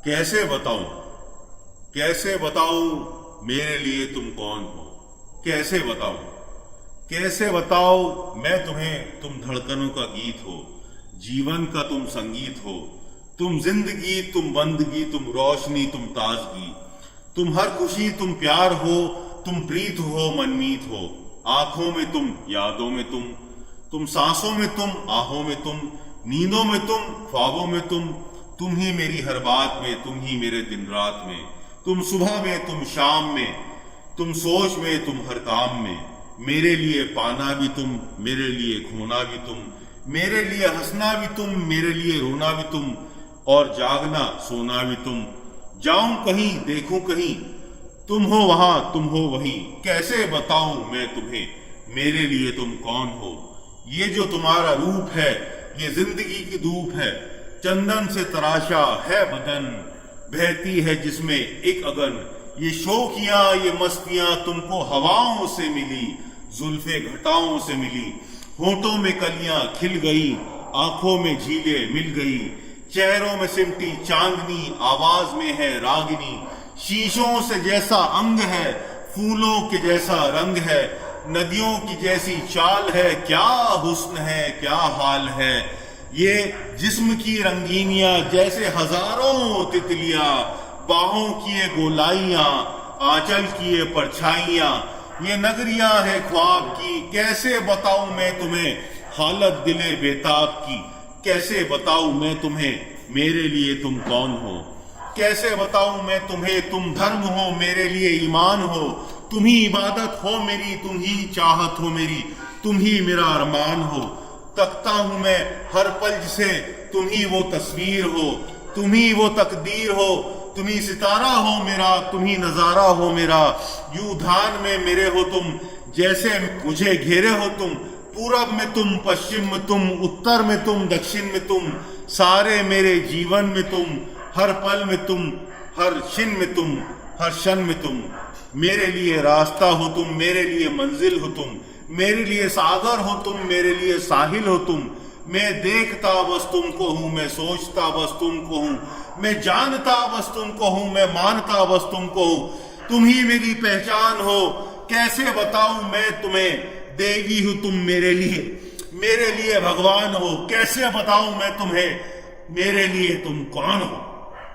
कैसे बताऊं मेरे लिए तुम कौन हो। कैसे बताओ मैं तुम्हें, तुम धड़कनों का गीत हो, जीवन का तुम संगीत हो, तुम जिंदगी, तुम बंदगी, तुम रोशनी, तुम ताजगी, तुम हर खुशी, तुम प्यार हो, तुम प्रीत हो, मनमीत हो, आंखों में तुम, यादों में तुम सांसों में तुम, आहों में तुम, नींदों में तुम, ख्वाबों में तुम ही मेरी हर बात में, तुम ही मेरे दिन रात में, तुम सुबह में, तुम शाम में, तुम सोच में, तुम हर काम में, मेरे लिए पाना भी तुम, मेरे लिए खोना भी तुम, मेरे लिए हंसना भी तुम, मेरे लिए रोना भी तुम, और जागना सोना भी तुम। जाऊं कहीं, देखूं कहीं, तुम हो वहां, तुम हो वहीं। कैसे बताऊं मैं तुम्हें मेरे लिए तुम कौन हो। ये जो तुम्हारा रूप है, ये जिंदगी की धूप है, चंदन से तराशा है बदन, बहती है जिसमें एक अगन। ये शौकियां, ये मस्तियां तुमको हवाओं से मिली, जुल्फे घटाओं से मिली, होठों में कलियां खिल गई, आंखों में झीलें मिल गई, चेहरों में सिमटी चांदनी, आवाज में है रागिनी, शीशों से जैसा अंग है, फूलों के जैसा रंग है, नदियों की जैसी चाल है, क्या हुस्न है, क्या हाल है। ये जिस्म की रंगीनियां जैसे हजारों तितलियां, बाहों की ये गोलाइयां, आंचल की ये परछाइयां, ये नगरियां है ख्वाब की। कैसे बताऊं मैं तुम्हें हालत दिले बेताब की। कैसे बताऊं मैं तुम्हें मेरे लिए तुम कौन हो। कैसे बताऊं मैं तुम्हें, तुम धर्म हो मेरे लिए, ईमान हो, तुम ही इबादत हो मेरी, तुम ही चाहत हो मेरी, तुम ही मेरा अरमान हो। तकता हूं मैं हर पल से, तुम ही वो तस्वीर हो, तुम ही वो तकदीर हो, तुम ही सितारा हो मेरा, तुम ही नजारा हो मेरा। यूं ध्यान में मेरे हो तुम, जैसे मुझे घेरे हो तुम, पूरब में तुम, पश्चिम में तुम, उत्तर में तुम, दक्षिण में तुम, सारे मेरे जीवन में तुम, हर पल में तुम, हर छिन में तुम, हर क्षण में तुम। मेरे लिए रास्ता हो तुम, मेरे लिए मंजिल हो तुम, मेरे लिए सागर हो तुम, मेरे लिए साहिल हो तुम। मैं देखता बस तुमको हूं, मैं सोचता बस तुमको हूं, मैं जानता बस तुमको हूं, मैं मानता बस तुमको हूं। तुम ही मेरी पहचान हो। कैसे बताऊं मैं तुम्हें, देवी हो तुम मेरे लिए भगवान हो। कैसे बताऊं मैं तुम्हें मेरे लिए तुम कौन हो।